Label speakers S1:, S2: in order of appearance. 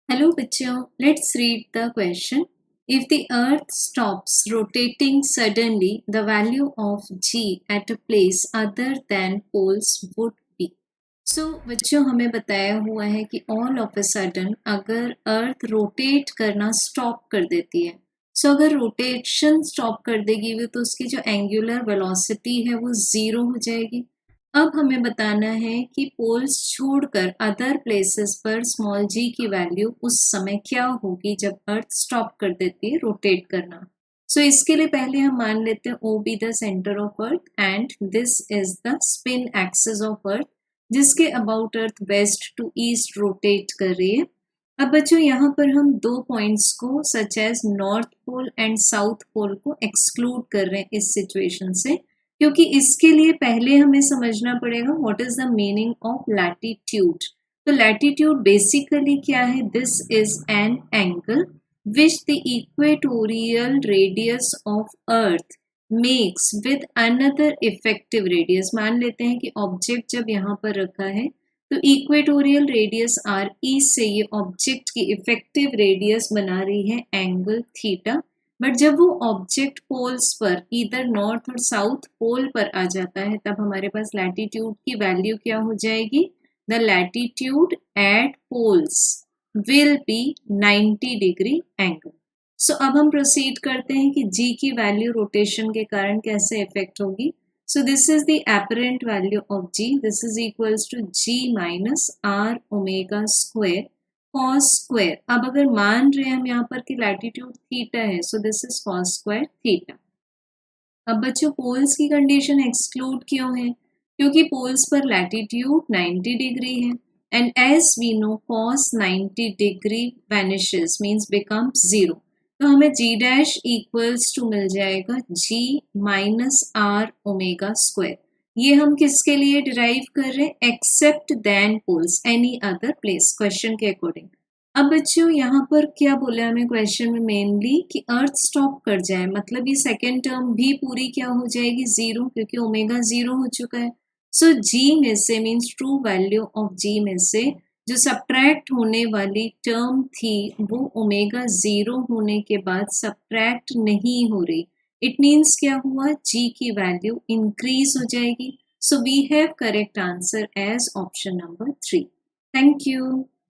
S1: Hello बच्चों, let's read the question. If the earth stops rotating suddenly, the value of g at a place other than poles would be. So बच्चों हमें बताया हुआ है कि all of a sudden अगर earth rotate करना stop कर देती है, अगर रोटेशन स्टॉप कर देगी तो उसकी जो एंगुलर वेलोसिटी है वो जीरो हो जाएगी। अब हमें बताना है कि पोल्स छोड़कर अदर प्लेसेस पर स्मॉल जी की वैल्यू उस समय क्या होगी जब अर्थ स्टॉप कर देती है रोटेट करना। इसके लिए पहले हम मान लेते हैं O be the centre of earth and this is the spin axis of earth जिसके about earth west to east rotate कर रही है। अब बच्चों यहाँ पर हम दो पॉइंट्स को such as north pole and south pole को एक्सक्लूड कर रहे हैं इस सिचुएशन से, क्योंकि इसके लिए पहले हमें समझना पड़ेगा what is the meaning of latitude. तो लैटिट्यूड बेसिकली क्या है? This is an angle which the equatorial radius of earth makes with another effective radius. मान लेते हैं कि ऑब्जेक्ट जब यहाँ पर रखा है तो इक्वेटोरियल रेडियस आर ई से ये ऑब्जेक्ट की इफेक्टिव रेडियस बना रही है एंगल थीटा। बट जब वो ऑब्जेक्ट पोल्स पर इधर नॉर्थ और साउथ पोल पर आ जाता है तब हमारे पास लैटिट्यूड की वैल्यू क्या हो जाएगी? The latitude at poles will be 90 degree angle. अब हम प्रोसीड करते हैं कि जी की वैल्यू रोटेशन के कारण कैसे इफेक्ट होगी। This is the apparent value of g, this is equals to g minus R omega square cos square. अब अगर मान रहे हैं हम यहाँ पर कि लैटिट्यूड थीटा है, this is cos square theta. अब बच्चों पोल्स की कंडीशन एक्सक्लूड क्यों है? क्योंकि पोल्स पर लैटिट्यूड 90 डिग्री है and as we know cos 90 degree vanishes means becomes zero. तो हमें जी डैश इक्वल्स टू मिल जाएगा g minus R omega square. ये हम किसके लिए डिराइव कर रहे हैं? Except then poles any other place, question के अकॉर्डिंग। अब बच्चों यहाँ पर क्या बोला हमें क्वेश्चन में? मेनली कि अर्थ स्टॉप कर जाए, मतलब ये सेकेंड टर्म भी पूरी क्या हो जाएगी? जीरो, क्योंकि ओमेगा जीरो हो चुका है। जी में से मीन्स ट्रू वैल्यू ऑफ जी में से जो सब्ट्रैक्ट होने वाली टर्म थी वो ओमेगा जीरो होने के बाद सब्ट्रैक्ट नहीं हो रही। इट मीन्स क्या हुआ? जी की वैल्यू इंक्रीज हो जाएगी। We have correct answer as option number 3। Thank you.